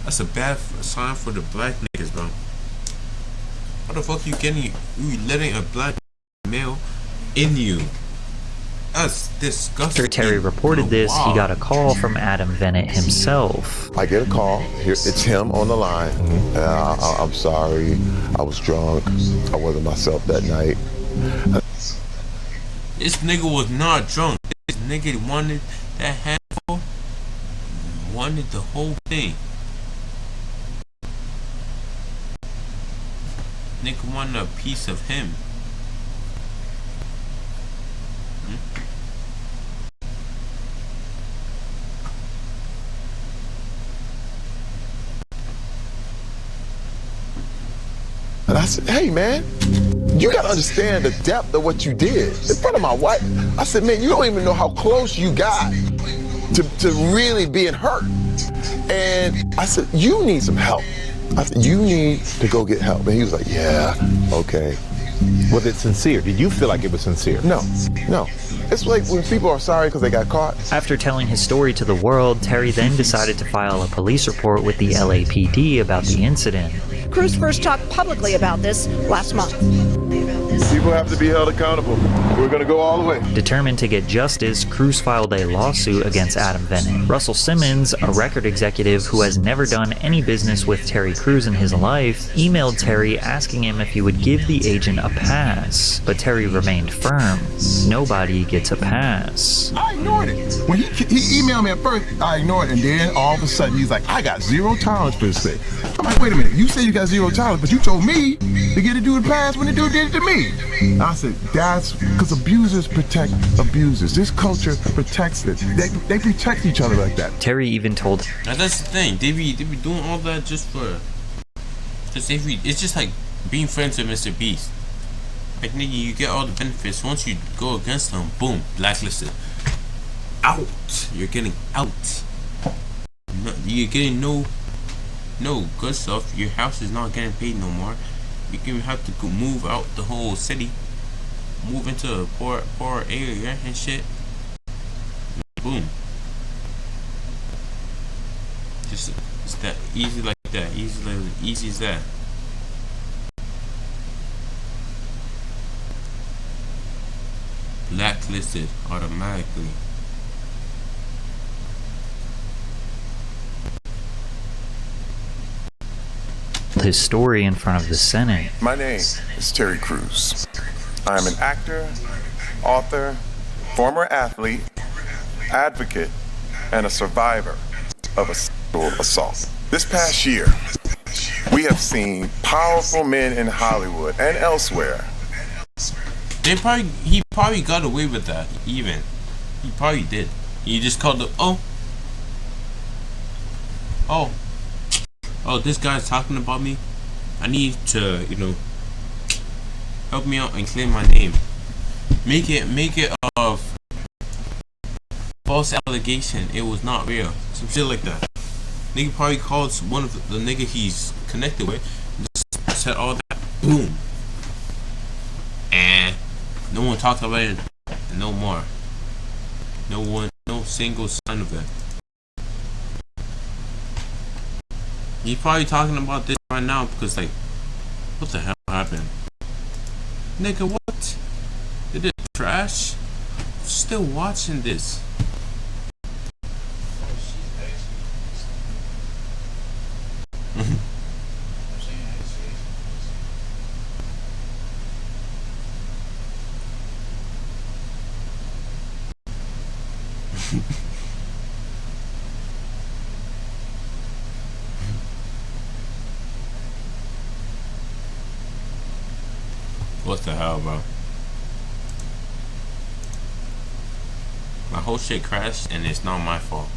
That's a bad sign for the black niggas, bro. How the fuck you letting a black male in you? That's disgusting. After Terry reported this, he got a call from Adam Bennett himself. I get a call. It's him on the line. I'm sorry. I was drunk. I wasn't myself that night. This nigga was not drunk. This nigga wanted that handful. Wanted the whole thing. Nigga wanted a piece of him. And I said, hey man, you gotta understand the depth of what you did in front of my wife. I said, man, you don't even know how close you got to really being hurt. And I said, you need some help. I said, you need to go get help. And he was like, yeah, okay. Was it sincere? Did you feel like it was sincere? No. It's like when people are sorry because they got caught. After telling his story to the world, Terry then decided to file a police report with the LAPD about the incident. Cruz first talked publicly about this last month. People have to be held accountable. We're going to go all the way. Determined to get justice, Cruz filed a lawsuit against Adam Venit. Russell Simmons, a record executive who has never done any business with Terry Crews in his life, emailed Terry asking him if he would give the agent a pass. But Terry remained firm. Nobody gets a pass. I ignored it. When he emailed me at first, I ignored it, and then all of a sudden he's like, I got zero tolerance for this thing. I'm like, wait a minute, you said you got zero tolerance, but you told me to get a dude a pass when the dude did it to me. I said, that's because abusers protect abusers. This culture protects it. They protect each other like that. Terry even told now that's the thing. They be doing all that just for it's just like being friends with Mr. Beast. Like nigga, you get all the benefits. Once you go against them, boom, blacklisted. Out. You're getting out. No, you're getting no good stuff. Your house is not getting paid no more. You can have to go move out the whole city, move into a poor area and shit. Boom. Just it's that easy like that. Easy as that. Blacklisted automatically. his story in front of the Senate. My name is Terry Crews. I am an actor, author, former athlete, advocate, and a survivor of a sexual assault. This past year, we have seen powerful men in Hollywood and elsewhere. He probably got away with that, even. He probably did. He just called the, oh, this guy's talking about me. I need to, help me out and claim my name. Make it of false allegation. It was not real. Some shit like that. Nigga probably called one of the nigga he's connected with. Just said all that. Boom. And no one talked about it no more. No single sign of it. He's probably talking about this right now because, like, what the hell happened? Nigga, what? Did it trash? I'm still watching this. What the hell, bro? My whole shit crashed and it's not my fault.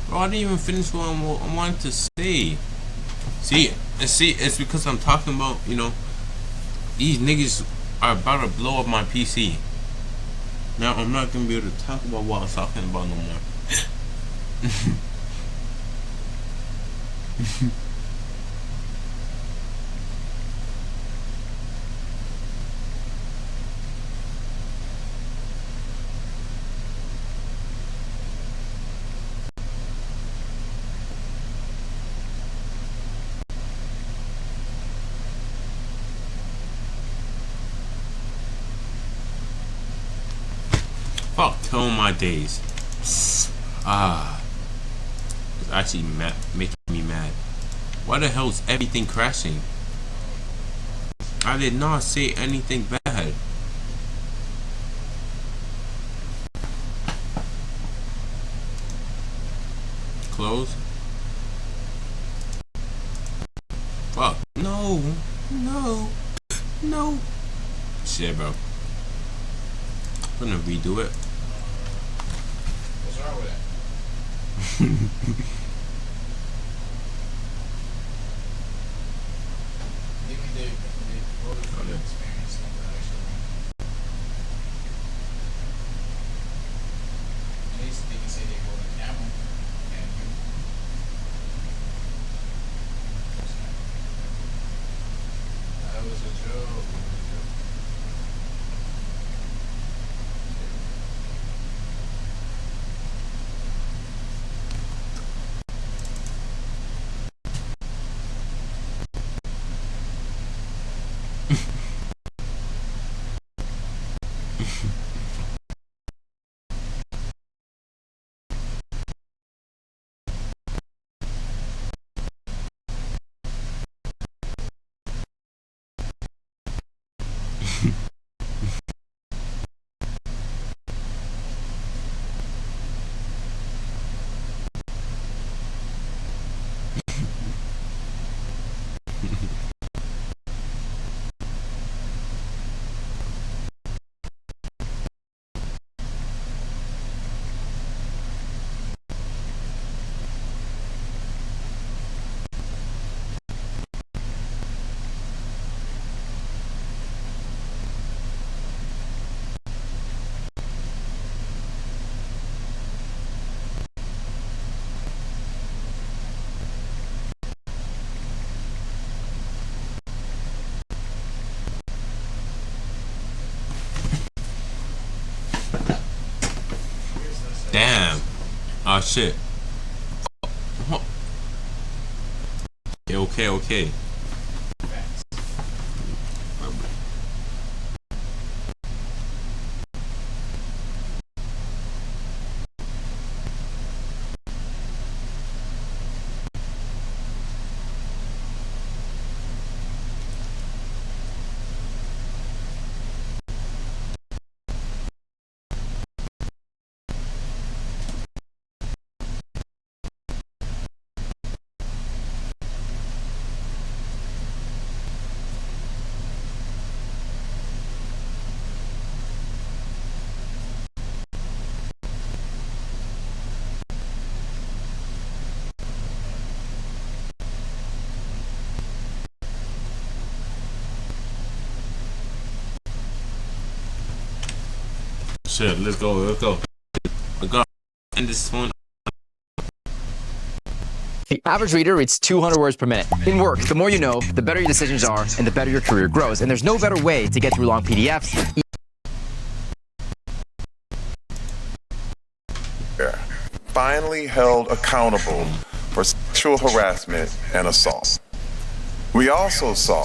Bro, I didn't even finish what I wanted to say. See, it's because I'm talking about, these niggas are about to blow up my PC. Now I'm not gonna be able to talk about what I was talking about no more. Fuck, tell my days. I actually making me mad. Why the hell is everything crashing? I did not say anything bad. Close. Fuck. No. No. No. Shit, bro. I'm gonna redo it. What's wrong with that? Maybe they voted for the experience thing that actually they can say they voted Cameron and you. That was a joke. Damn. Oh shit. Okay. Shit, let's go. I got end this one. The average reader reads 200 words per minute. In work, the more you know, the better your decisions are, and the better your career grows. And there's no better way to get through long PDFs. Finally held accountable for sexual harassment and assault. We also saw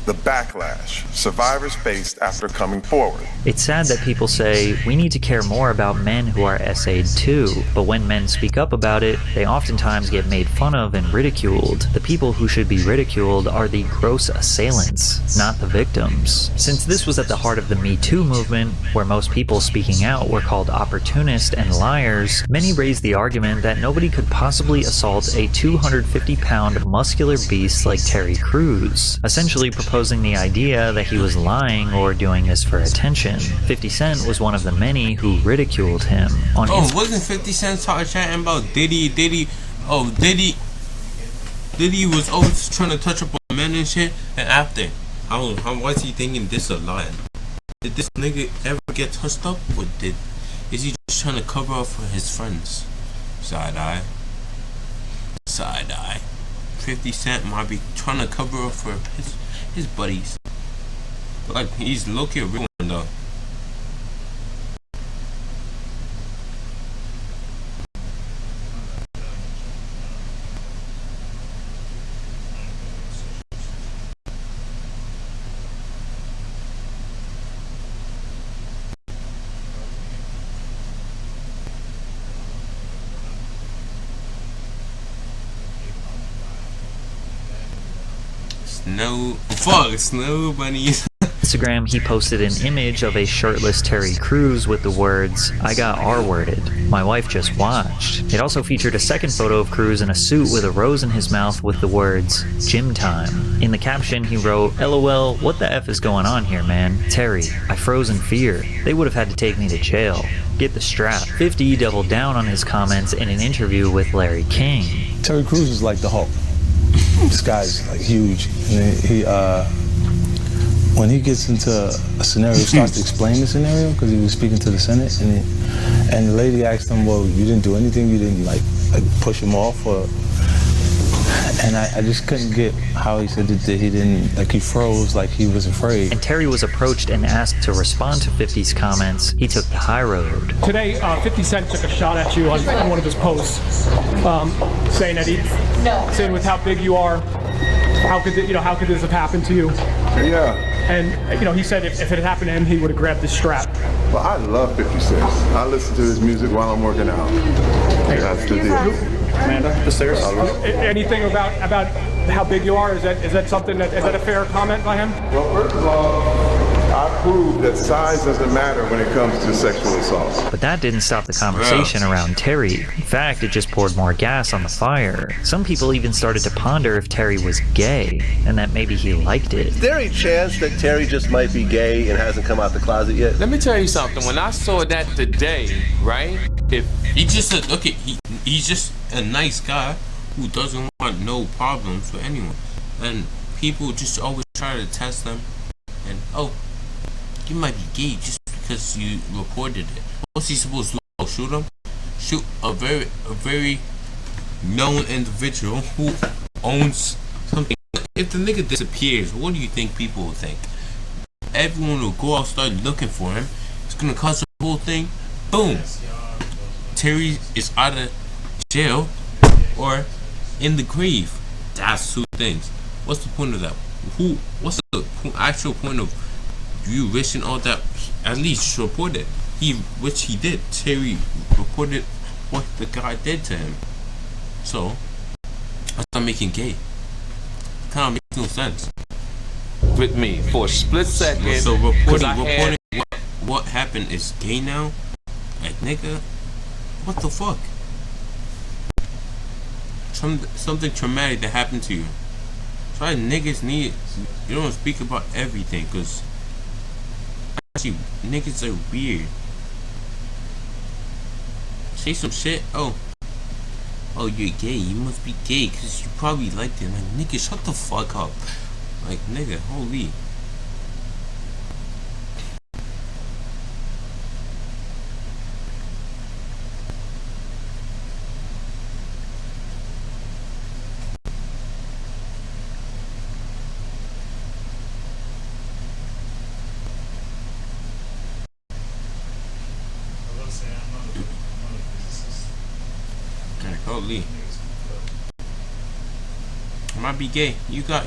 the backlash survivors faced after coming forward. It's sad that people say, we need to care more about men who are SA'd too, but when men speak up about it, they oftentimes get made fun of and ridiculed. The people who should be ridiculed are the gross assailants, not the victims. Since this was at the heart of the Me Too movement, where most people speaking out were called opportunists and liars, many raised the argument that nobody could possibly assault a 250-pound muscular beast like Terry Crews, essentially proposing the idea that he was lying or doing this for attention. 50 Cent was one of the many who ridiculed him. Wasn't 50 Cent chatting about Diddy? Diddy was always trying to touch up on men and shit. And after, how was he thinking this a lie? Did this nigga ever get touched up, or is he just trying to cover up for his friends? Side eye. 50 Cent might be trying to cover up for his buddies. Like, he's low-key a real one though. Snow bunny. Instagram, he posted an image of a shirtless Terry Crews with the words, "I got R-worded. My wife just watched." It also featured a second photo of Crews in a suit with a rose in his mouth with the words, "Gym time." In the caption, he wrote, "LOL, what the F is going on here, man? Terry, I froze in fear. They would have had to take me to jail. Get the strap." 50 doubled down on his comments in an interview with Larry King. Terry Crews is like the Hulk. This guy's like huge. And he when he gets into a scenario, he starts to explain the scenario because he was speaking to the Senate, and the lady asked him, "Well, you didn't do anything. You didn't like push him off," or. And I just couldn't get how he said that he didn't, like he froze, like he was afraid. And Terry was approached and asked to respond to 50's comments. He took the high road. Today, 50 Cent took a shot at you on one of his posts, saying that saying with how big you are, how could this have happened to you? Yeah. And he said if it had happened to him, he would have grabbed this strap. Well, I love 50 Cent. I listen to his music while I'm working out. That's the deal. Amanda, the stairs. Anything about how big you are? Is that something that is that a fair comment by him? Well, first of all, I proved that size doesn't matter when it comes to sexual assault. But that didn't stop the conversation around Terry. In fact, it just poured more gas on the fire. Some people even started to ponder if Terry was gay, and that maybe he liked it. Is there a chance that Terry just might be gay and hasn't come out the closet yet? Let me tell you something. When I saw that today, right? If he just said, look, he's just a nice guy who doesn't want no problems with anyone, and people just always try to test them, and you might be gay just because you reported it. What's he supposed to do? Shoot him? Shoot a very known individual who owns something. If the nigga disappears, what do you think people will think? Everyone will go out and start looking for him. It's gonna cause the whole thing. Boom. Terry is out of jail or in the grave. That's two things. What's the point of that? What's the actual point of you risking all that? At least report it. Which he did. Terry reported what the guy did to him. So that's not making gay. Kind of makes no sense. With me for a split second. So reporting what happened is gay now? Like, nigga, what the fuck? Something traumatic that happened to you. That's why niggas you don't speak about everything, because actually niggas are weird. Say some shit, oh you're gay, you must be gay because you probably liked it. Like, nigga, shut the fuck up. Like, nigga, holy. Holy. I might be gay. You got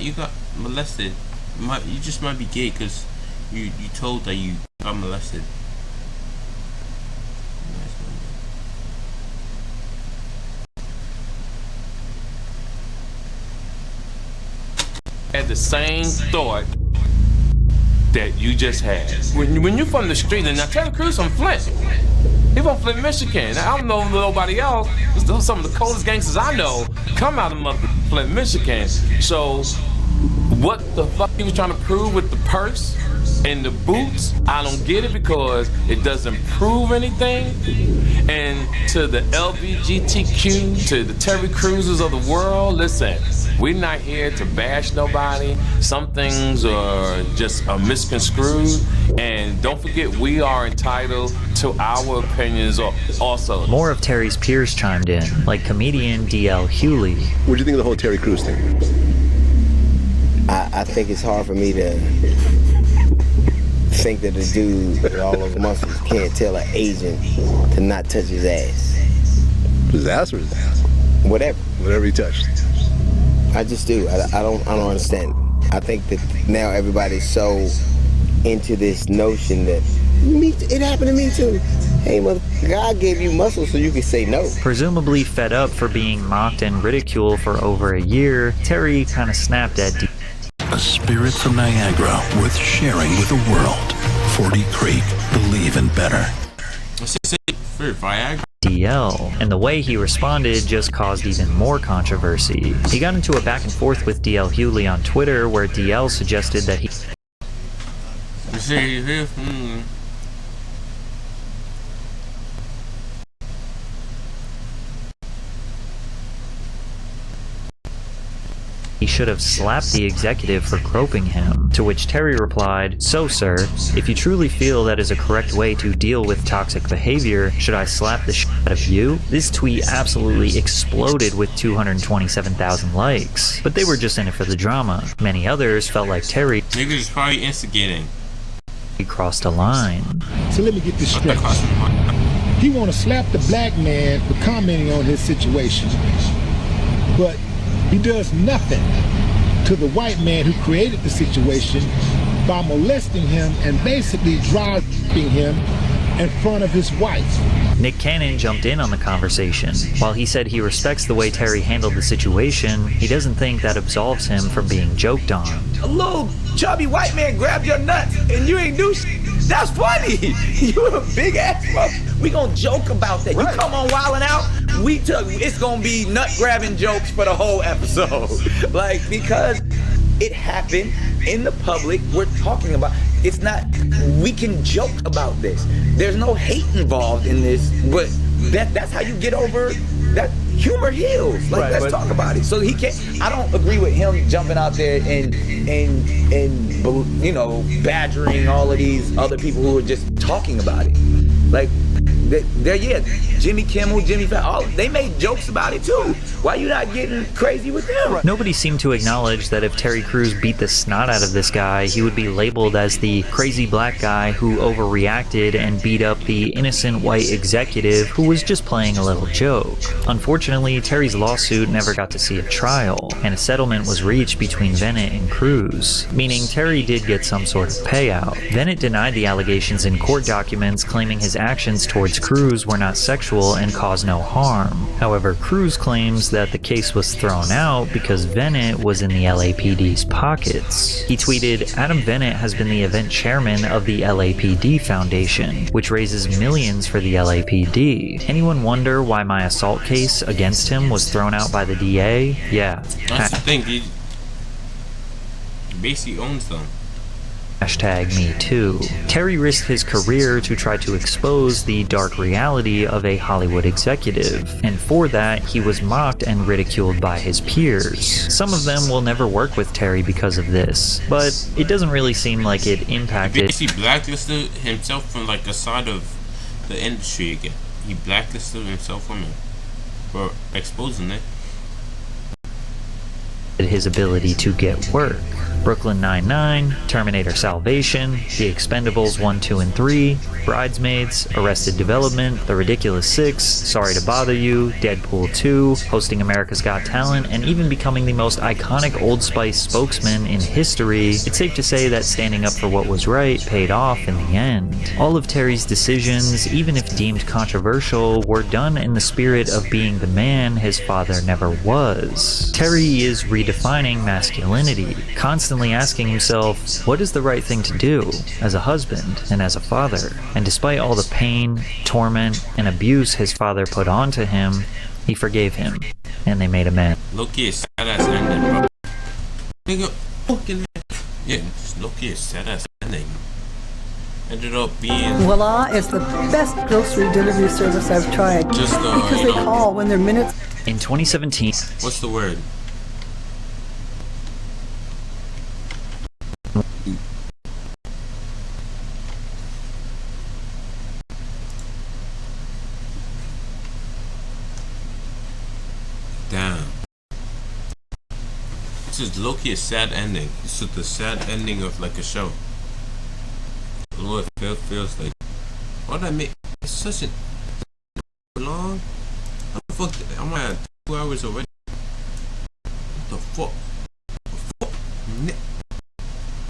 molested. You just might be gay because you told that you got molested. Had the same thought that you just had. When you're from the street, and now Terry Crews from Flint. He from Flint, Michigan. I don't know nobody else. Some of the coldest gangsters I know come out of Flint, Michigan. So what the fuck he was trying to prove with the purse and the boots, I don't get it, because it doesn't prove anything. And to the LGBTQ, to the Terry Crewses of the world, listen, we're not here to bash nobody. Some things are just misconstrued. And don't forget, we are entitled to our opinions also. More of Terry's peers chimed in, like comedian D.L. Hewley. What do you think of the whole Terry Crews thing? I think it's hard for me to think that a dude with all those muscles can't tell an agent to not touch his ass. His ass or his ass? Whatever. Whatever he touched. I just do. I don't understand. I think that now everybody's so into this notion that it happened to me too. Hey, mother, God gave you muscles so you could say no. Presumably fed up for being mocked and ridiculed for over a year, Terry kind of snapped at D. A spirit from Niagara worth sharing with the world. 40 Creek. Believe in better. What's it say for Viagra? DL, and the way he responded just caused even more controversy. He got into a back and forth with DL Hughley on Twitter, where DL suggested that he should have slapped the executive for groping him, to which Terry replied, "So sir, if you truly feel that is a correct way to deal with toxic behavior, should I slap the shit out of you?" This tweet absolutely exploded with 227,000 likes, but they were just in it for the drama. Many others felt like Terry Niggas is probably instigating. He crossed a line. So let me get this straight. He want to slap the black man for commenting on his situation, but he does nothing to the white man who created the situation by molesting him and basically driving him in front of his wife. Nick Cannon jumped in on the conversation. While he said he respects the way Terry handled the situation, he doesn't think that absolves him from being joked on. A little chubby white man grabbed your nuts and you ain't do shit. That's funny. You a big ass mother. We gonna joke about that. Right. You come on Wildin' Out, it's gonna be nut grabbing jokes for the whole episode. Like, because it happened in the public, we're talking about. It's not, we can joke about this. There's no hate involved in this, but that's how you get over that. Humor heals. Like, let's talk about it. So he can't. I don't agree with him jumping out there and you know, badgering all of these other people who are just talking about it. Like, yeah, Jimmy Kimmel, Jimmy Fallon, they made jokes about it too. Why you not getting crazy with them? Nobody seemed to acknowledge that if Terry Crews beat the snot out of this guy, he would be labeled as the crazy black guy who overreacted and beat up the innocent white executive who was just playing a little joke. Unfortunately, Terry's lawsuit never got to see a trial, and a settlement was reached between Bennett and Crews, meaning Terry did get some sort of payout. Bennett denied the allegations in court documents, claiming his actions towards Crews were not sexual and caused no harm. However, Crews claims that the case was thrown out because Bennett was in the LAPD's pockets. He tweeted, "Adam Bennett has been the event chairman of the LAPD Foundation, which raises millions for the LAPD. Anyone wonder why my assault case against him was thrown out by the DA? Yeah." That's the thing, he basically owns them. #MeToo. Terry risked his career to try to expose the dark reality of a Hollywood executive, and for that, he was mocked and ridiculed by his peers. Some of them will never work with Terry because of this, but it doesn't really seem like it impacted. He blacklisted himself from like a side of the industry again. He blacklisted himself from it for exposing it. His ability to get work. Brooklyn Nine-Nine, Terminator Salvation, The Expendables 1, 2, and 3, Bridesmaids, Arrested Development, The Ridiculous Six, Sorry to Bother You, Deadpool 2, hosting America's Got Talent, and even becoming the most iconic Old Spice spokesman in history, it's safe to say that standing up for what was right paid off in the end. All of Terry's decisions, even if deemed controversial, were done in the spirit of being the man his father never was. Terry is redefining masculinity, constantly asking himself, what is the right thing to do as a husband and as a father? And despite all the pain, torment, and abuse his father put onto him, he forgave him, and they made amends. Loki is sad ass ending, bro. Nigga, fucking yeah, Loki is sad ass ending. Ended up being Voila is the best grocery delivery service I've tried. Just because they call when they're minutes. In 2017, what's the word? Damn. This is low-key a sad ending. This is the sad ending of like a show. I don't know what it feels like. Why did I make it's such a long? How the fuck? I'm at 2 hours already. What the fuck?